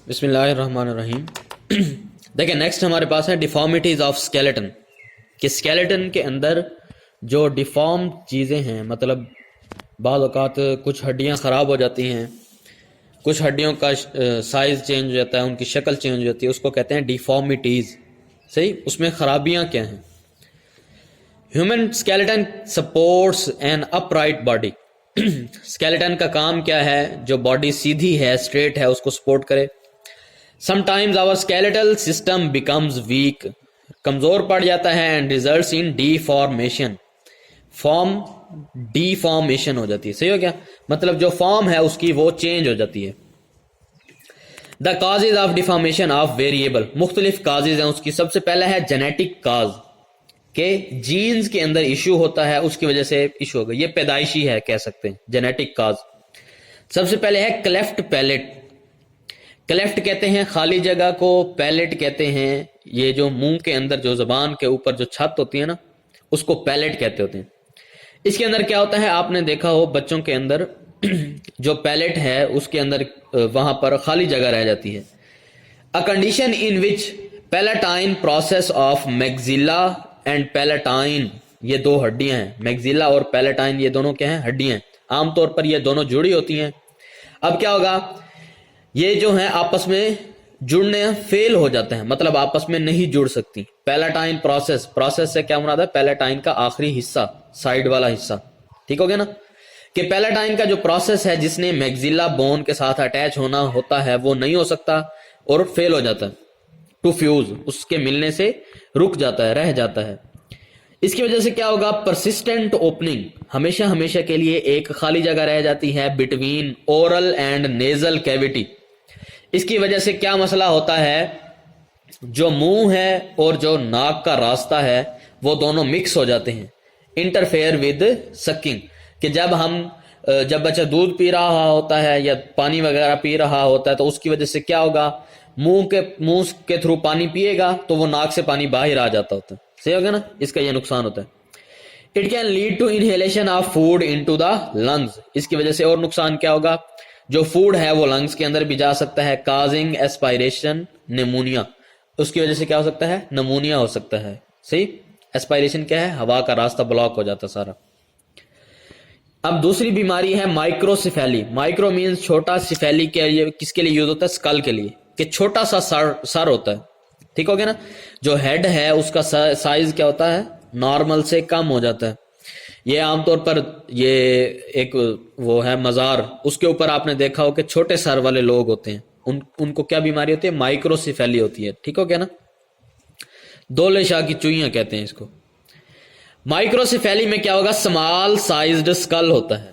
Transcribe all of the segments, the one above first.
बिस्मिल्लाहिर्रहमानिर्रहीम। देखिए नेक्स्ट हमारे पास है डिफॉर्मिटीज ऑफ स्केलेटन। कि स्केलेटन के अंदर जो डिफॉर्म चीज़ें हैं, मतलब बाज़ औक़ात कुछ हड्डियां ख़राब हो जाती हैं, कुछ हड्डियों का साइज़ चेंज हो जाता है, उनकी शक्ल चेंज हो जाती है, उसको कहते हैं डिफॉर्मिटीज़। सही, उसमें ख़राबियाँ क्या हैं? Human skeleton supports an upright body. Skeleton का काम क्या है? जो बॉडी सीधी है, स्ट्रेट है, उसको सपोर्ट करे। Sometimes our skeletal system becomes weak, कमजोर पड़ जाता है, and results in deformation, form deformation हो जाती है। सही हो गया? मतलब जो फॉर्म है उसकी वो चेंज हो जाती है। The causes of deformation of variable, मुख्तलिफ काजेज हैं उसकी। सबसे पहला है जेनेटिक काज, के जीन्स के अंदर इशू होता है, उसकी वजह से इशू होगा। ये पैदाइशी है, कह सकते हैं जेनेटिक काज। सबसे पहले है क्लेफ्ट पैलेट। क्लेफ्ट कहते हैं खाली जगह को, पैलेट कहते हैं ये जो मुंह के अंदर जो जबान के ऊपर जो छत होती है ना, उसको पैलेट कहते होते हैं। इसके अंदर क्या होता है, आपने देखा हो बच्चों के अंदर जो पैलेट है उसके अंदर वहां पर खाली जगह रह जाती है। A condition in which palatine process of maxilla and palatine, ये दो हड्डियां हैं, मैग्जिला और पैलेटाइन, ये दोनों क्या हैं? हड्डियां हैं। आमतौर पर ये दोनों जुड़ी होती हैं। अब क्या होगा, ये जो है आपस में जुड़ने फेल हो जाते हैं, मतलब आपस में नहीं जुड़ सकती। पैलेटाइन प्रोसेस, प्रोसेस से क्या मुराद है? पैलेटाइन का आखिरी हिस्सा, साइड वाला हिस्सा। ठीक हो गया ना? कि पैलेटाइन का जो प्रोसेस है जिसने मैग्जिला बोन के साथ अटैच होना होता है, वो नहीं हो सकता और फेल हो जाता है, टू फ्यूज, उसके मिलने से रुक जाता है, रह जाता है। इसकी वजह से क्या होगा? परसिस्टेंट ओपनिंग, हमेशा हमेशा के लिए एक खाली जगह रह जाती है between oral and nasal cavity. इसकी वजह से क्या मसला होता है? जो मुंह है और जो नाक का रास्ता है वो दोनों मिक्स हो जाते हैं, इंटरफेयर विद सकिंग। कि जब बच्चा दूध पी रहा होता है या पानी वगैरह पी रहा होता है तो उसकी वजह से क्या होगा? मुंह के थ्रू पानी पिएगा तो वो नाक से पानी बाहर आ जाता होता है। सही हो गया ना? इसका ये नुकसान होता है। It can lead to inhalation of food into the lungs. इसकी वजह से और नुकसान क्या होगा? जो फूड है वो लंग्स के अंदर भी जा सकता है, काजिंग एस्पायरेशन निमोनिया। उसकी वजह से क्या हो सकता है? नमूनिया हो सकता है। सही, एस्पायरेशन क्या है? हवा का रास्ता ब्लॉक हो जाता सारा। अब दूसरी बीमारी है माइक्रोसिफेली। माइक्रो मीन्स छोटा, सिफेली के लिए किसके लिए यूज होता है? स्कल के लिए, कि छोटा सा सर होता है। ठीक हो गया ना? जो हेड है उसका साइज क्या होता है? नॉर्मल से कम हो जाता है। ये आमतौर पर ये एक वो है मजार, उसके ऊपर आपने देखा हो कि छोटे सर वाले लोग होते हैं, उनको क्या बीमारी होती है? माइक्रोसिफेली होती है। ठीक हो गया ना? दोले शाह की चुईयां कहते हैं इसको। माइक्रोसिफेली में क्या होगा? स्मॉल साइज्ड स्कल होता है,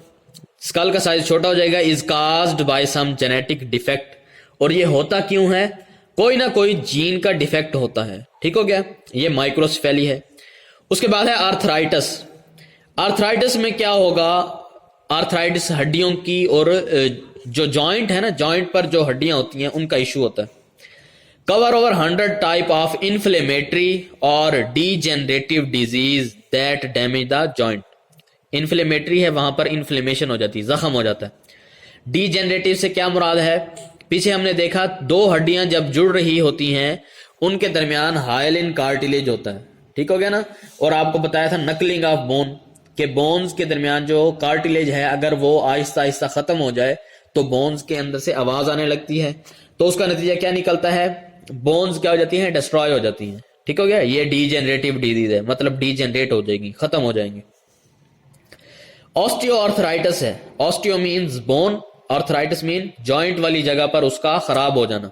स्कल का साइज छोटा हो जाएगा। Is caused by some genetic defect, और ये होता क्यों है? कोई ना कोई जीन का डिफेक्ट होता है। ठीक हो गया? ये माइक्रोसिफेली है। उसके बाद है आर्थराइटिस। आर्थराइटिस में क्या होगा? आर्थराइटिस हड्डियों की, और जो जॉइंट है ना, जॉइंट पर जो हड्डियां होती हैं उनका इशू होता है। Cover over 100 type of inflammatory और degenerative disease that damage the joint. Inflammatory है, वहां पर इन्फ्लेमेशन हो जाती है, जख्म हो जाता है। डीजेनरेटिव से क्या मुराद है? पीछे हमने देखा दो हड्डियां जब जुड़ रही होती हैं उनके दरमियान हाइलिन कार्टिलेज होता है। ठीक हो गया ना? और आपको बताया था नकलिंग ऑफ बोन, के बोन्स के दरमियान जो कार्टिलेज है अगर वो आहिस्ता आहिस्ता खत्म हो जाए तो बोन्स के अंदर से आवाज आने लगती है, तो उसका नतीजा क्या निकलता है? बोन्स क्या हो जाती हैं? डिस्ट्रॉय हो जाती हैं। ठीक हो गया? ये डीजेनरेटिव डिजीज है, मतलब डीजेनरेट हो जाएगी, खत्म हो जाएंगे। ऑस्टियोआर्थराइटिस है। Osteo means bone, arthritis mean joint वाली जगह पर उसका खराब हो जाना।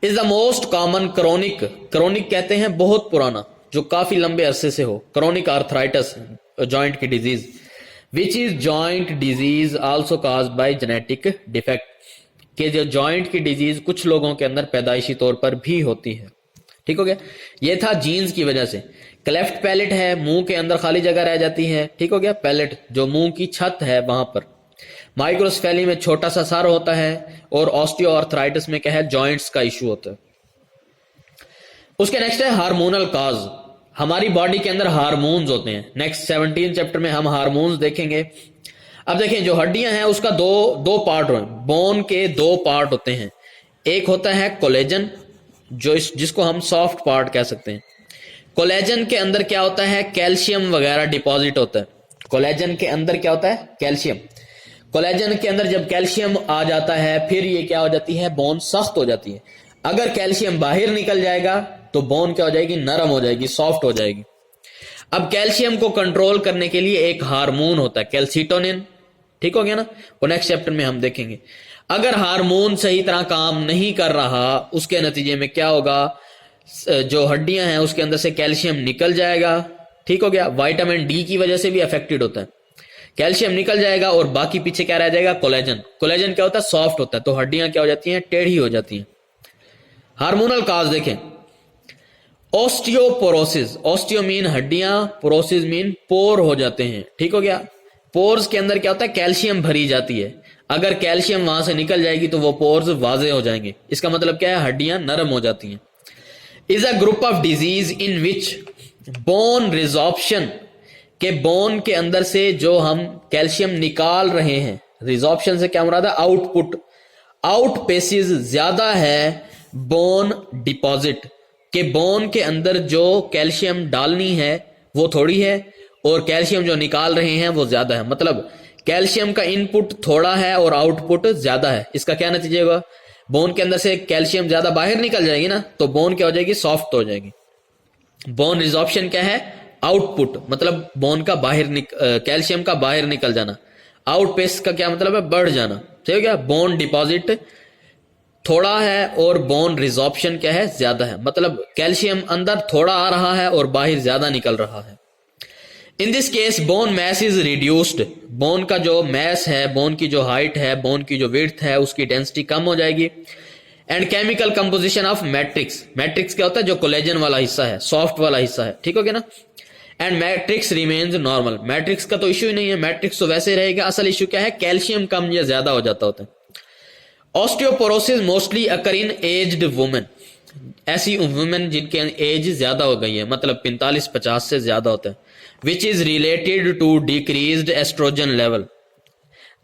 Is the most common chronic, chronic कहते हैं बहुत पुराना, जो काफी लंबे अरसे से हो। क्रोनिक आर्थराइटिस जॉइंट की disease, which is joint disease also caused by genetic defect, के जो जॉइंट की डिजीज कुछ लोगों के अंदर पैदाइशी तौर पर भी होती है। ठीक हो गया? ये था जीन्स की वजह से। क्लेफ्ट पैलेट है, मुंह के अंदर खाली जगह रह जाती है। ठीक हो गया? पैलेट जो मुंह की छत है वहां पर। माइक्रोसिफेली में छोटा सा सर होता है, और ऑस्टियोआर्थराइटिस में क्या है? जॉइंट्स का इशू होता है। उसके नेक्स्ट है हार्मोनल काज। हमारी बॉडी के अंदर हार्मोन्स होते हैं। नेक्स्ट 17 चैप्टर में हम हार्मोन्स देखेंगे। अब देखें, जो हड्डियां हैं उसका दो पार्ट, बोन के दो पार्ट होते हैं। एक होता है कोलेजन, जिसको हम सॉफ्ट पार्ट कह सकते हैं। कोलेजन के अंदर क्या होता है, कैल्शियम वगैरह डिपॉजिट होता है। कोलेजन के अंदर क्या होता है, कैल्शियम। कोलेजन के अंदर जब कैल्शियम आ जाता है फिर ये क्या हो जाती है, बोन सख्त हो जाती है। अगर कैल्शियम बाहर निकल जाएगा तो बोन क्या हो जाएगी, नरम हो जाएगी, सॉफ्ट हो जाएगी। अब कैल्शियम को कंट्रोल करने के लिए एक हार्मोन होता है कैल्सिटोनिन, ठीक हो गया ना, वो नेक्स्ट चैप्टर में हम देखेंगे। अगर हार्मोन सही तरह काम नहीं कर रहा उसके नतीजे में क्या होगा, जो हड्डियां हैं उसके अंदर से कैल्शियम निकल जाएगा, ठीक हो गया। विटामिन डी की वजह से भी अफेक्टेड होता है, कैल्शियम निकल जाएगा और बाकी पीछे क्या रह जाएगा, कोलेजन। कोलेजन क्या होता है, सॉफ्ट होता है, तो हड्डियां क्या हो जाती हैं, टेढ़ी हो जाती हैं। हार्मोनल काज देखें, ऑस्टियोपोरोसिस, ऑस्टियो मीन हड्डियां, पोरोसिस मीन पोर हो जाते हैं, ठीक हो गया। पोर्स के अंदर क्या होता है, कैल्शियम भरी जाती है। अगर कैल्शियम वहां से निकल जाएगी तो वो पोर्स वाजे हो जाएंगे। इसका मतलब क्या है, हड्डियां नरम हो जाती हैं। Is a group of disease in which bone resorption, के बोन के अंदर से जो हम कैल्शियम निकाल रहे हैं, रिजॉर्प्शन से क्या मुराद है, आउटपुट, आउटपेसिस ज्यादा है बोन डिपॉजिट, के बोन के अंदर जो कैल्शियम डालनी है वो थोड़ी है और कैल्शियम जो निकाल रहे हैं वो ज्यादा है। मतलब कैल्शियम का इनपुट थोड़ा है और आउटपुट ज्यादा है। इसका क्या नतीजा होगा, बोन के अंदर से कैल्शियम ज्यादा बाहर निकल जाएगी ना, तो बोन क्या हो जाएगी, सॉफ्ट हो जाएगी। बोन रिजॉर्प्शन क्या है, आउटपुट, मतलब बोन का कैल्शियम का बाहर निकल जाना। आउटपेस का क्या मतलब है, बढ़ जाना, ठीक है क्या। बोन डिपॉजिट थोड़ा है और बोन रिजॉर्प्शन क्या है, ज्यादा है। मतलब कैल्शियम अंदर थोड़ा आ रहा है और बाहर ज्यादा निकल रहा है। In this case bone mass is reduced, bone का जो मैस है, बोन की जो हाइट है, बोन की जो विड्थ है, उसकी डेंसिटी कम हो जाएगी। And chemical composition of matrix, matrix क्या होता है, जो कोलेजन वाला हिस्सा है, सॉफ्ट वाला हिस्सा है, ठीक हो गया ना। And matrix remains normal, matrix का तो इश्यू ही नहीं है, मैट्रिक्स तो वैसे रहेगा। असल इश्यू क्या है, कैल्शियम कम या ज्यादा हो जाता होता है। ऑस्टियोपोरोसिस मोस्टली अकर इन एज्ड वुमेन, ऐसी वुमेन जिनके एज ज्यादा हो गई है, मतलब 45-50 से ज्यादा होता है। Which is related to decreased estrogen level,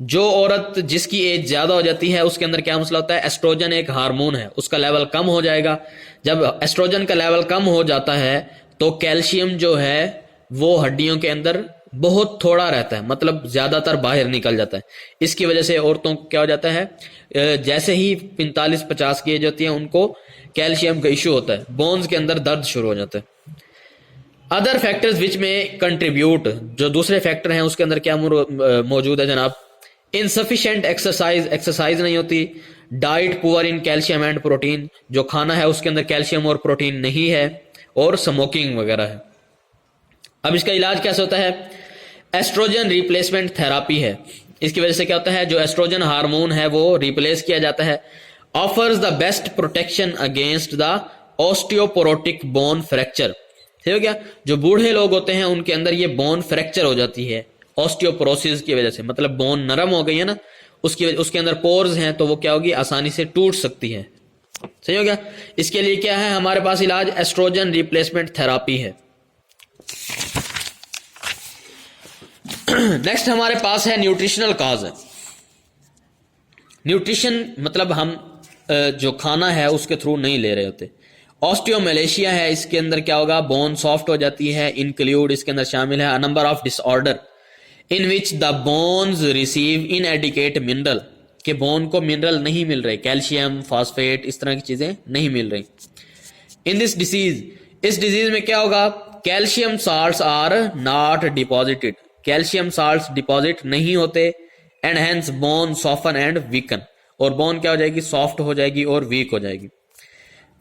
जो औरत जिसकी एज ज्यादा हो जाती है उसके अंदर क्या मसला होता है, एस्ट्रोजन एक हार्मोन है, उसका लेवल कम हो जाएगा। जब एस्ट्रोजन का लेवल कम हो जाता है तो कैल्शियम जो है वो हड्डियों के अंदर बहुत थोड़ा रहता है, मतलब ज्यादातर बाहर निकल जाता है। इसकी वजह से औरतों को क्या हो जाता है, जैसे ही 45-50 की एज होती है उनको कैल्शियम का इश्यू होता है, बोन्स के अंदर दर्द शुरू हो जाता है। अदर फैक्टर्स विच में कंट्रीब्यूट, जो दूसरे फैक्टर हैं उसके अंदर क्या मौजूद है जनाब, इनसफिशिएंट एक्सरसाइज, एक्सरसाइज नहीं होती। Diet poor in calcium and protein, जो खाना है उसके अंदर कैल्शियम और प्रोटीन नहीं है। और स्मोकिंग वगैरह है। अब इसका इलाज कैसे होता है, एस्ट्रोजन रिप्लेसमेंट थेरापी है। इसकी वजह से क्या होता है, जो एस्ट्रोजन हार्मोन है वो रिप्लेस किया जाता है। Offers the best protection against the osteoporotic bone fracture, ठीक हो गया। जो बूढ़े लोग होते हैं उनके अंदर ये बोन फ्रैक्चर हो जाती है ऑस्टियोपोरोसिस की वजह से, मतलब बोन नरम हो गई है ना, उसके अंदर पोर्स हैं तो वो क्या होगी, आसानी से टूट सकती है, सही हो गया। इसके लिए क्या है हमारे पास इलाज, एस्ट्रोजन रिप्लेसमेंट थेरापी है। नेक्स्ट हमारे पास है न्यूट्रिशनल काज है। न्यूट्रिशन मतलब हम जो खाना है उसके थ्रू नहीं ले रहे होते। ऑस्टियोमेलेशिया है, इसके अंदर क्या होगा, बोन सॉफ्ट हो जाती है। इंक्लूड, इसके अंदर शामिल है, a number of disorder in which the bones receive inadequate mineral, के बोन को मिनरल नहीं मिल रहे, कैल्शियम, फॉस्फेट, इस तरह की चीजें नहीं मिल रही। इन दिस डिसीज, इस डिजीज में क्या होगा, calcium salts are not deposited, calcium salts deposit नहीं होते। And hence bone soften and weaken, और बोन क्या हो जाएगी, सॉफ्ट हो जाएगी और वीक हो जाएगी।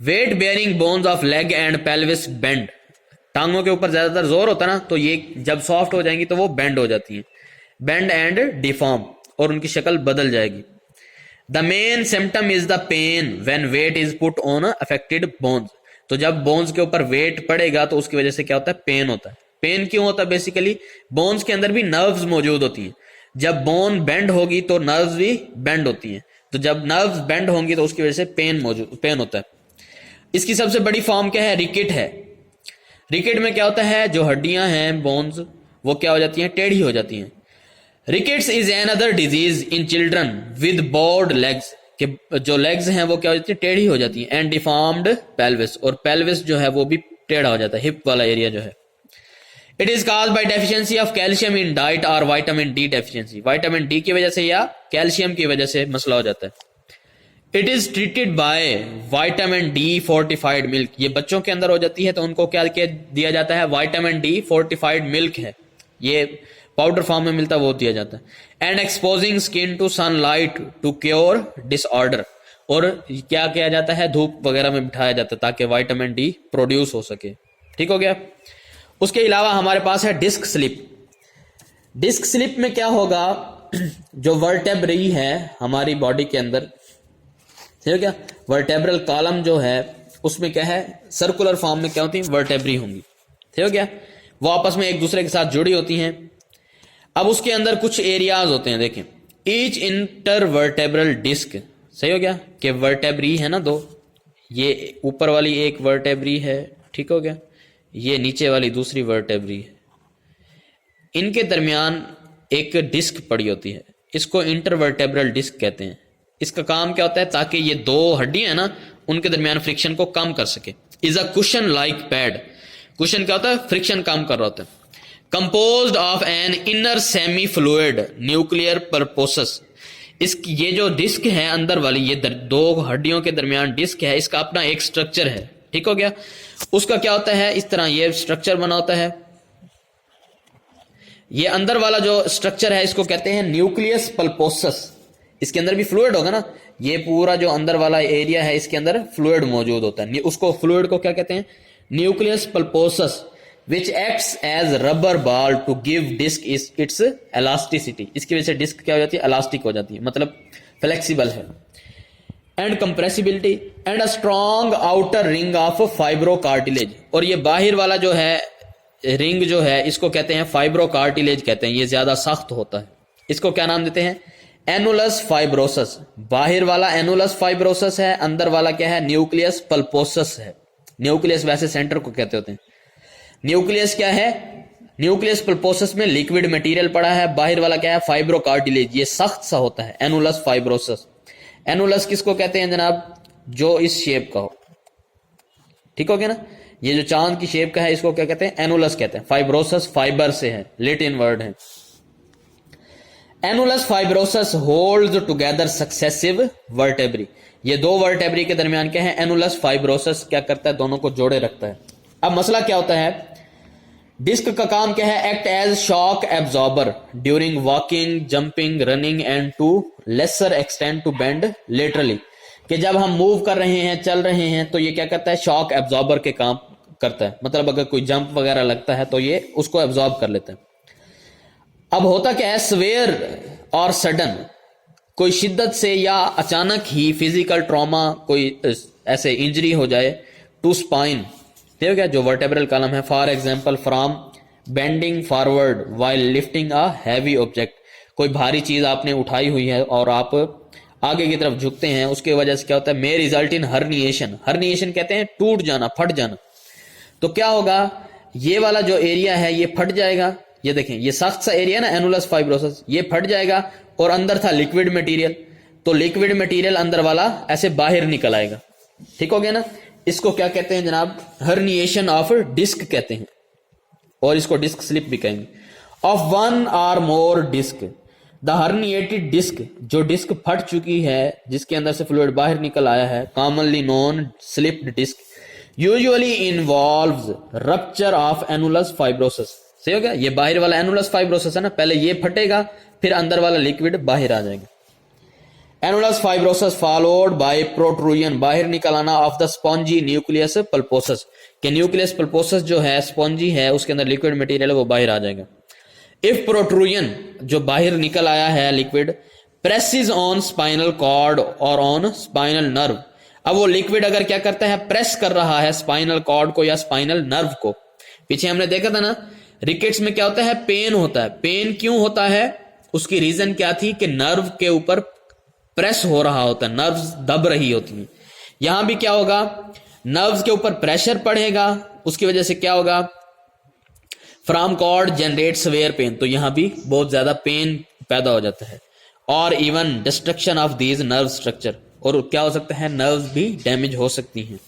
Weight bearing bones of leg and pelvis bend, टांगों के ऊपर ज्यादातर जोर होता है ना, तो ये जब सॉफ्ट हो जाएंगी तो वो बेंड हो जाती है, बेंड एंड डिफॉर्म, और उनकी शक्ल बदल जाएगी। The main symptom is the pain when weight is put on affected bones, तो जब बोन्स के ऊपर वेट पड़ेगा तो उसकी वजह से क्या होता है, पेन होता है। पेन क्यों होता है, बेसिकली बोन्स के अंदर भी नर्व्स मौजूद होती हैं। जब बोन बेंड होगी तो नर्व्स भी बेंड होती हैं, तो जब नर्व्स बेंड होंगी तो उसकी वजह से पेन होता है। इसकी सबसे बड़ी फॉर्म क्या है, रिकेट है। रिकेट में क्या होता है, जो हड्डियां हैं बोन्स वो क्या हो जाती हैं, टेढ़ी हो जाती हैं। Rickets is an other disease in children with board legs, कि जो लेग्स हैं वो क्या हो जाती है, टेढ़ी हो जाती है। एंड डिफॉर्म्ड पेल्विस, और पेल्विस जो है वो भी टेढ़ा हो जाता है, हिप वाला एरिया जो है। It is caused by deficiency of calcium in diet और vitamin D deficiency, vitamin D की वजह से या कैल्शियम की वजह से मसला हो जाता है। It is treated by vitamin D fortified milk, ये बच्चों के अंदर हो जाती है तो उनको क्या दिया जाता है, विटामिन डी फोर्टिफाइड मिल्क है, ये पाउडर फॉर्म में मिलता है, वो दिया जाता है। And exposing skin to sunlight to cure disorder, और क्या किया जाता है, धूप वगैरह में बिठाया जाता है ताकि विटामिन डी प्रोड्यूस हो सके। ठीक हो गया। उसके अलावा हमारे पास है डिस्क स्लिप। डिस्क स्लिप में क्या होगा, जो वर्टेब्री है हमारी बॉडी के अंदर, ठीक है क्या, वर्टेब्रल कॉलम जो है उसमें क्या है, सर्कुलर फॉर्म में क्या होती है, वर्टेब्री होंगी, ठीक हो गया, वो आपस में एक दूसरे के साथ जुड़ी होती हैं। अब उसके अंदर कुछ एरियाज होते हैं, देखें, ईच इंटरवर्टेब्रल डिस्क, सही हो गया, कि वर्टेब्री है ना दो, ये ऊपर वाली एक वर्टेब्री है, ठीक हो गया, ये नीचे वाली दूसरी वर्टेब्री है, इनके दरमियान एक डिस्क पड़ी होती है, इसको इंटरवर्टेब्रल डिस्क कहते हैं। इसका काम क्या होता है, ताकि ये दो हड्डियां हैं ना उनके दरमियान फ्रिक्शन को कम कर सके। Is a cushion like pad, cushion क्या होता है, फ्रिक्शन कम कर रहा होता है। Composed of an inner semi fluid nucleus pulposus, इसकी ये जो डिस्क है अंदर वाली, ये दो हड्डियों के दरमियान डिस्क है, इसका अपना एक स्ट्रक्चर है, ठीक हो गया। उसका क्या होता है, इस तरह ये स्ट्रक्चर बना होता है। ये अंदर वाला जो स्ट्रक्चर है इसको कहते हैं न्यूक्लियस पल्पोसस। इसके अंदर भी फ्लूइड होगा ना, ये पूरा जो अंदर वाला एरिया है इसके अंदर फ्लूइड मौजूद होता है, उसको फ्लूइड को क्या कहते हैं, nucleus pulposus, which acts as rubber ball to give disc its elasticity, इसकी वजह से डिस्क क्या हो जाती है, इलास्टिक हो जाती है, मतलब फ्लेक्सिबल है। And compressibility and a strong outer ring of fibro cartilage, और ये बाहर वाला जो है रिंग जो है इसको कहते हैं फाइब्रो कार्टिलेज कहते हैं, ये ज्यादा सख्त होता है। इसको क्या नाम देते हैं, एनुलस फाइब्रोसस। बाहर वाला एनुलस फाइब्रोसस है, अंदर वाला क्या है, न्यूक्लियस पल्पोसस है। न्यूक्लियस वैसे सेंटर को कहते होते हैं, न्यूक्लियस क्या है, न्यूक्लियस पल्पोसस में लिक्विड मटेरियल पड़ा है, बाहर वाला क्या है, फाइब्रो कार्टिलेज, ये सख्त सा होता है, एनुलस फाइब्रोसस। एनुलस किसको कहते हैं जनाब, जो इस शेप का हो, ठीक हो गया ना, ये जो चांद की शेप का है इसको क्या कहते हैं, एनुलस कहते हैं। फाइब्रोसस फाइबर से है, लेटिन वर्ड है। Annulus fibrosus holds together successive vertebrae, ये दो वर्टेब्री के दरमियान क्या है, एनुलस फाइब्रोसस क्या करता है, दोनों को जोड़े रखता है। अब मसला क्या होता है, डिस्क का काम क्या है, act as shock absorber during walking, jumping, running and to lesser extent to bend laterally, कि जब हम मूव कर रहे हैं, चल रहे हैं, तो ये क्या करता है, शॉक एब्जॉर्बर के काम करता है, मतलब अगर कोई जंप वगैरह लगता है तो ये उसको एब्जॉर्ब कर लेता है। अब होता क्या है, सवेयर और सडन, कोई शिद्दत से या अचानक ही फिजिकल ट्रॉमा, कोई ऐसे इंजरी हो जाए टू स्पाइन, ठीक है क्या, जो वर्टेब्रल कॉलम है, for example from bending forward while lifting a heavy object, कोई भारी चीज आपने उठाई हुई है और आप आगे की तरफ झुकते हैं, उसके वजह से क्या होता है, may result in herniation, herniation कहते हैं टूट जाना, फट जाना। तो क्या होगा, ये वाला जो एरिया है ये फट जाएगा, ये देखें, ये सख्त सा एरिया ना एनुलस फाइब्रोसस, ये फट जाएगा, और अंदर था लिक्विड मटेरियल, तो लिक्विड मटेरियल अंदर वाला ऐसे बाहर निकल आएगा, ठीक हो गया ना। इसको क्या कहते हैं जनाब, हर्निएशन ऑफ डिस्क कहते हैं, और इसको डिस्क स्लिप भी कहेंगे। ऑफ वन और मोर डिस्क, द हर्निएटेड डिस्क, जो डिस्क फट चुकी है, जिसके अंदर से फ्लूइड बाहर निकल आया है, commonly known slipped disc, usually involves rupture of annulus fibrosus. सही हो गया, ये बाहर वाला एनुलस फाइब्रोसस है ना, पहले ये फटेगा, फिर अंदर वाला लिक्विड बाहर आ जाएगा। Annulus fibrosus followed by protrusion, बाहर निकल आना of the spongy nucleus pulposus, के न्यूक्लियस पल्पोसस जो है स्पॉन्जी है, उसके अंदर लिक्विड मटेरियल है वो बाहर आ जाएगा। इफ प्रोट्रूजन, जो बाहर निकल आया है liquid, presses on spinal cord और ऑन स्पाइनल नर्व, अब वो लिक्विड अगर क्या करता है, प्रेस कर रहा है स्पाइनल कॉर्ड को या स्पाइनल नर्व को। पीछे हमने देखा था ना, रिकेट्स में क्या होता है, पेन होता है। पेन क्यों होता है, उसकी रीजन क्या थी, कि नर्व के ऊपर प्रेस हो रहा होता है, नर्व्स दब रही होती हैं। यहां भी क्या होगा, नर्व्स के ऊपर प्रेशर पड़ेगा, उसकी वजह से क्या होगा, from cord generate severe pain, तो यहां भी बहुत ज्यादा पेन पैदा हो जाता है। और even destruction of these nerve structure, और क्या हो सकता है, नर्व्स भी डैमेज हो सकती हैं।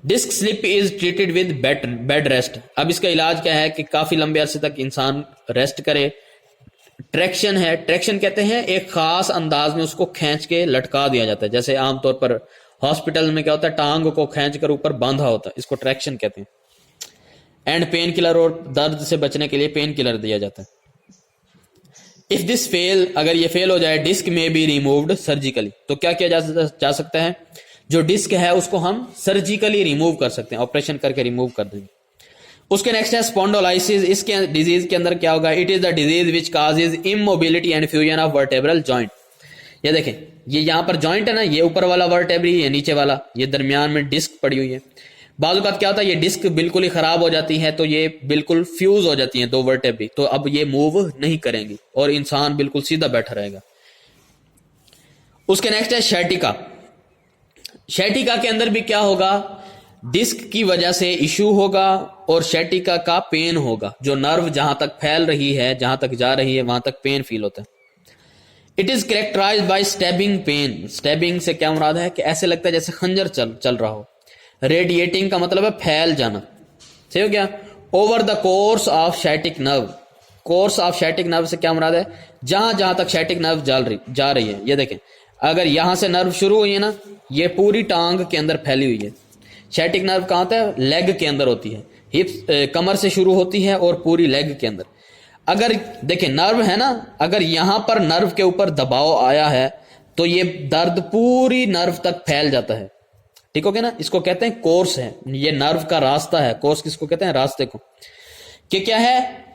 Disc slip is treated with bed rest. अब इसका इलाज क्या है कि काफी लंबे अरसे तक इंसान रेस्ट करे। ट्रैक्शन है, ट्रैक्शन कहते हैं एक खास अंदाज में उसको खींच के लटका दिया जाता है, जैसे आमतौर पर हॉस्पिटल में क्या होता है, टांग को खींच कर ऊपर बांधा होता है, इसको ट्रैक्शन कहते हैं। एंड पेन किलर, और दर्द से बचने के लिए पेन किलर दिया जाता है। इफ दिस फेल, अगर ये फेल हो जाए, डिस्क में बी रिमूव्ड सर्जिकली, तो क्या किया जा सकता है, जो डिस्क है उसको हम सर्जिकली रिमूव कर सकते हैं, ऑपरेशन करके रिमूव कर देंगे। उसके नेक्स्ट है स्पॉन्डोलाइसिस। इसके डिजीज के अंदर क्या होगा, it is the disease which causes immobility and fusion of vertebral joint. ये देखें, ये यहाँ पर जॉइंट है ना, ये ऊपर वाला वर्टेब्री, ये नीचे वाला, ये दरमियान में डिस्क पड़ी हुई है। बाजू का क्या होता है, ये डिस्क बिल्कुल ही खराब हो जाती है, तो ये बिल्कुल फ्यूज हो जाती हैं दो वर्टेब्री, तो अब ये मूव नहीं करेंगी और इंसान बिल्कुल सीधा बैठा रहेगा। उसके नेक्स्ट है शैटिका। शैटिका के अंदर भी क्या होगा, डिस्क की वजह से इश्यू होगा और शैटिका का पेन होगा, जो नर्व जहां तक फैल रही है, जहां तक जा रही है, वहां तक पेन फील होता है। It is characterised by stabbing pain. Stabbing से क्या मुराद है कि ऐसे लगता है जैसे खंजर चल रहा हो। रेडिएटिंग का मतलब है फैल जाना, सही हो गया। Over the course of sciatic nerve. Course of sciatic nerve से क्या मुराद है, जहां जहां तक शैटिक नर्व जा रही है। ये देखें, अगर यहां से नर्व शुरू हुई है ना, ये पूरी टांग के अंदर फैली हुई है। शैटिक नर्व कहां होता है, लेग के अंदर होती है, हिप्स कमर से शुरू होती है और पूरी लेग के अंदर। अगर देखें नर्व है ना, अगर यहां पर नर्व के ऊपर दबाव आया है तो ये दर्द पूरी नर्व तक फैल जाता है, ठीक हो गया ना। इसको कहते हैं कोर्स है, ये नर्व का रास्ता है। कोर्स किसको कहते हैं, रास्ते को। कि क्या है,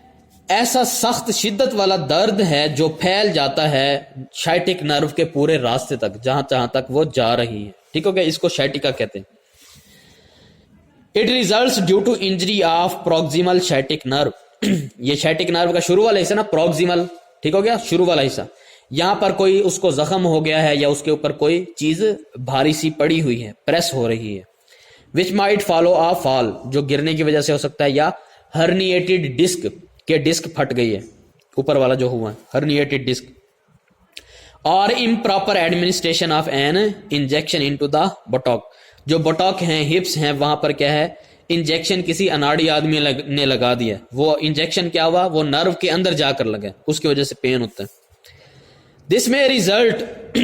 ऐसा सख्त शिद्दत वाला दर्द है जो फैल जाता है शैटिक नर्व के पूरे रास्ते तक, जहां जहां तक वो जा रही है, ठीक हो गया। इसको शैटिका कहते हैं। It results due to injury of proximal sciatic nerve. ये शैटिक नर्व का शुरू वाला हिस्सा ना, प्रोक्सिमल, ठीक हो गया, शुरू वाला हिस्सा। यहां पर कोई उसको जख्म हो गया है या उसके ऊपर कोई चीज भारी सी पड़ी हुई है, प्रेस हो रही है। Which might follow a fall, जो गिरने की वजह से हो सकता है, या हर्निएटेड डिस्क, के डिस्क फट गई है, ऊपर वाला जो हुआ है हर्निएटेड डिस्क। और improper administration of an injection into the buttock. जो बटॉक हैं, हिप्स हैं, वहां पर क्या है, इंजेक्शन किसी अनाड़ी आदमी ने लगा दिया, वो इंजेक्शन क्या हुआ, वो नर्व के अंदर जाकर लगा, उसकी वजह से पेन होता है। दिस में result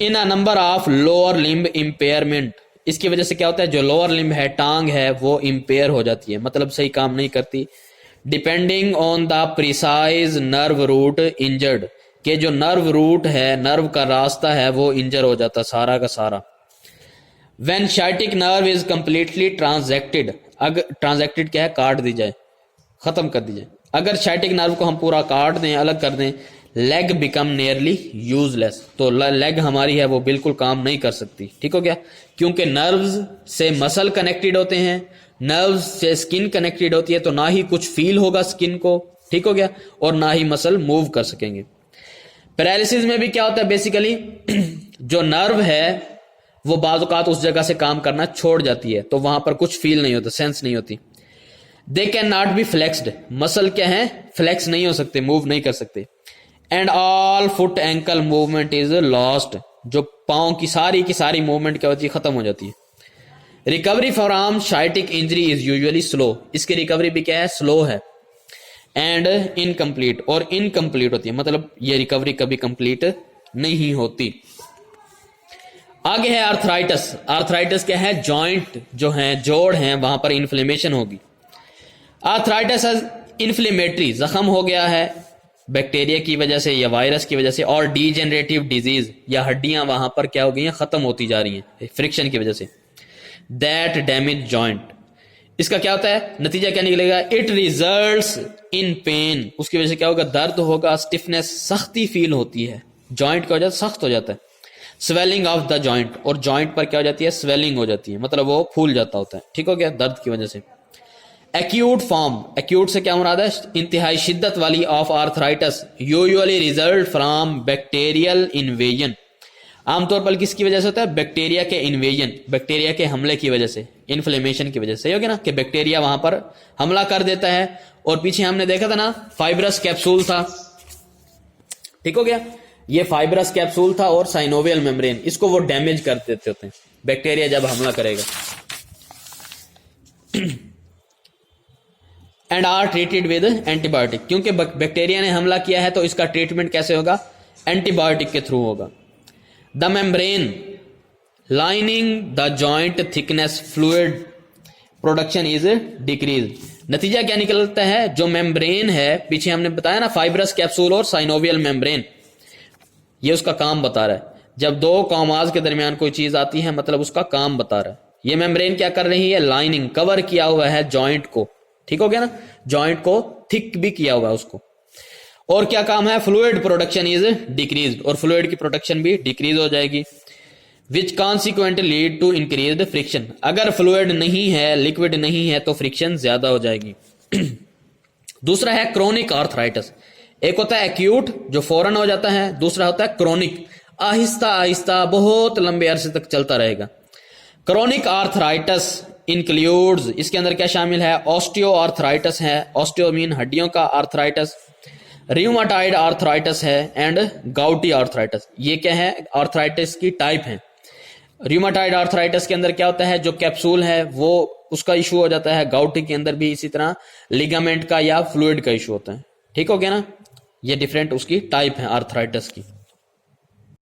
in a number of lower limb impairment. इसकी वजह से क्या होता है, जो लोअर लिम्ब है, टांग है, वो इम्पेयर हो जाती है, मतलब सही काम नहीं करती। Depending on the precise nerve root injured, के जो नर्व रूट है, नर्व का रास्ता है, वो इंजर हो जाता सारा का सारा। When sciatic nerve is completely transacted, अगर ट्रांजैक्टेड क्या है, काट दी जाए, खत्म कर दी जाए। अगर शैटिक नर्व को हम पूरा काट दें, अलग कर दें, लेग बिकम नियरली यूजलेस, तो लेग हमारी है वो बिल्कुल काम नहीं कर सकती, ठीक हो गया। क्योंकि नर्व्स से मसल कनेक्टेड होते हैं, नर्व्स से स्किन कनेक्टेड होती है, तो ना ही कुछ फील होगा स्किन को, ठीक हो गया, और ना ही मसल मूव कर सकेंगे। पैरालिसिस में भी क्या होता है, बेसिकली जो नर्व है वो बाज़ औक़ात उस जगह से काम करना छोड़ जाती है, तो वहां पर कुछ फील नहीं होता, सेंस नहीं होती। They can not be flexed, muscle क्या है, फ्लेक्स नहीं हो सकते, मूव नहीं कर सकते। And all foot ankle movement is lost, जो पांव की सारी मूवमेंट क्या होती है, खत्म हो जाती है। Recovery from sciatic injury is usually slow, इसकी रिकवरी भी क्या है, स्लो है। एंड इनकम्प्लीट, और इनकम्प्लीट होती है, मतलब ये रिकवरी कभी कंप्लीट नहीं होती। आगे है आर्थराइटिस। आर्थराइटिस क्या है, जॉइंट जो है, जोड़ हैं, वहां पर इन्फ्लेमेशन होगी। आर्थराइटिस इन्फ्लेमेटरी, जख्म हो गया है बैक्टीरिया की वजह से या वायरस की वजह से, और डीजेनरेटिव डिजीज, या हड्डियां वहां पर क्या हो गई हैं, खत्म होती जा रही हैं फ्रिक्शन की वजह से। दैट डैमेज जॉइंट, इसका क्या होता है, नतीजा क्या निकलेगा, इट रिजल्ट्स इन पेन, उसकी वजह से क्या होगा, दर्द होगा, स्टिफनेस, सख्ती फील होती है, जॉइंट का वजह सख्त हो जाता है। स्वेलिंग ऑफ द जॉइंट, और जॉइंट पर क्या हो जाती है, स्वेलिंग हो जाती है, मतलब वो फूल जाता होता है, ठीक हो गया, दर्द की वजह से। एक्यूट फॉर्म, एक्यूट से क्या मुराद है, इंतहाई शिद्दत वाली, of arthritis usually result from bacterial invasion. आमतौर पर किसकी वजह से होता है, बैक्टीरिया के इन्वेजन, बैक्टीरिया के हमले की वजह से, इन्फ्लेमेशन की वजह से, हो गया ना, कि बैक्टीरिया वहां पर हमला कर देता है। और पीछे हमने देखा था ना, फाइब्रस कैप्सूल था, ठीक हो गया, ये फाइब्रस कैप्सूल था और साइनोवियल मेम्ब्रेन, इसको वो डैमेज कर देते होते हैं बैक्टीरिया जब हमला करेगा। And are treated with antibiotic, क्योंकि बैक्टीरिया ने हमला किया है तो इसका ट्रीटमेंट कैसे होगा, एंटीबायोटिक के थ्रू होगा। The membrane lining the joint thickness fluid production is decrease. नतीजा क्या निकलता है, जो मेम्ब्रेन है, पीछे हमने बताया ना फाइब्रस कैप्सूल और साइनोवियल मेम्ब्रेन, ये उसका काम बता रहा है। जब दो कॉमाज के दरमियान कोई चीज आती है मतलब उसका काम बता रहा है। ये मेम्ब्रेन क्या कर रही है, लाइनिंग, कवर किया हुआ है जॉइंट को, ठीक हो गया ना, जॉइंट को थिक भी किया हुआ है उसको। और क्या काम है, फ्लूइड प्रोडक्शन इज डिक्रीज, और फ्लूइड की प्रोडक्शन भी डिक्रीज हो जाएगी। Which consequently lead to increased friction, अगर फ्लूइड नहीं है, लिक्विड नहीं है तो फ्रिक्शन ज्यादा हो जाएगी। दूसरा है क्रोनिक आर्थराइटिस, एक होता है एक्यूट जो फौरन हो जाता है, दूसरा होता है क्रोनिक, आहिस्ता आहिस्ता बहुत लंबे अरसे तक चलता रहेगा। क्रोनिक आर्थराइटिस इंक्लूड्स, इसके अंदर क्या शामिल है, ऑस्टियो आर्थराइटिस है, ऑस्टियो मीन हड्डियों का, आर्थराइटिस, रियूमाटाइड आर्थराइटिस है, एंड गाउटी आर्थराइटिस। ये क्या है, आर्थराइटिस की टाइप है। रियूमाटाइड आर्थराइटिस के अंदर क्या होता है, जो कैप्सूल है वो उसका इशू हो जाता है, गाउटी के अंदर भी इसी तरह लिगामेंट का या फ्लूइड का इशू होता है। ठीक हो गया ना, ये डिफरेंट उसकी टाइप है आर्थराइटिस की।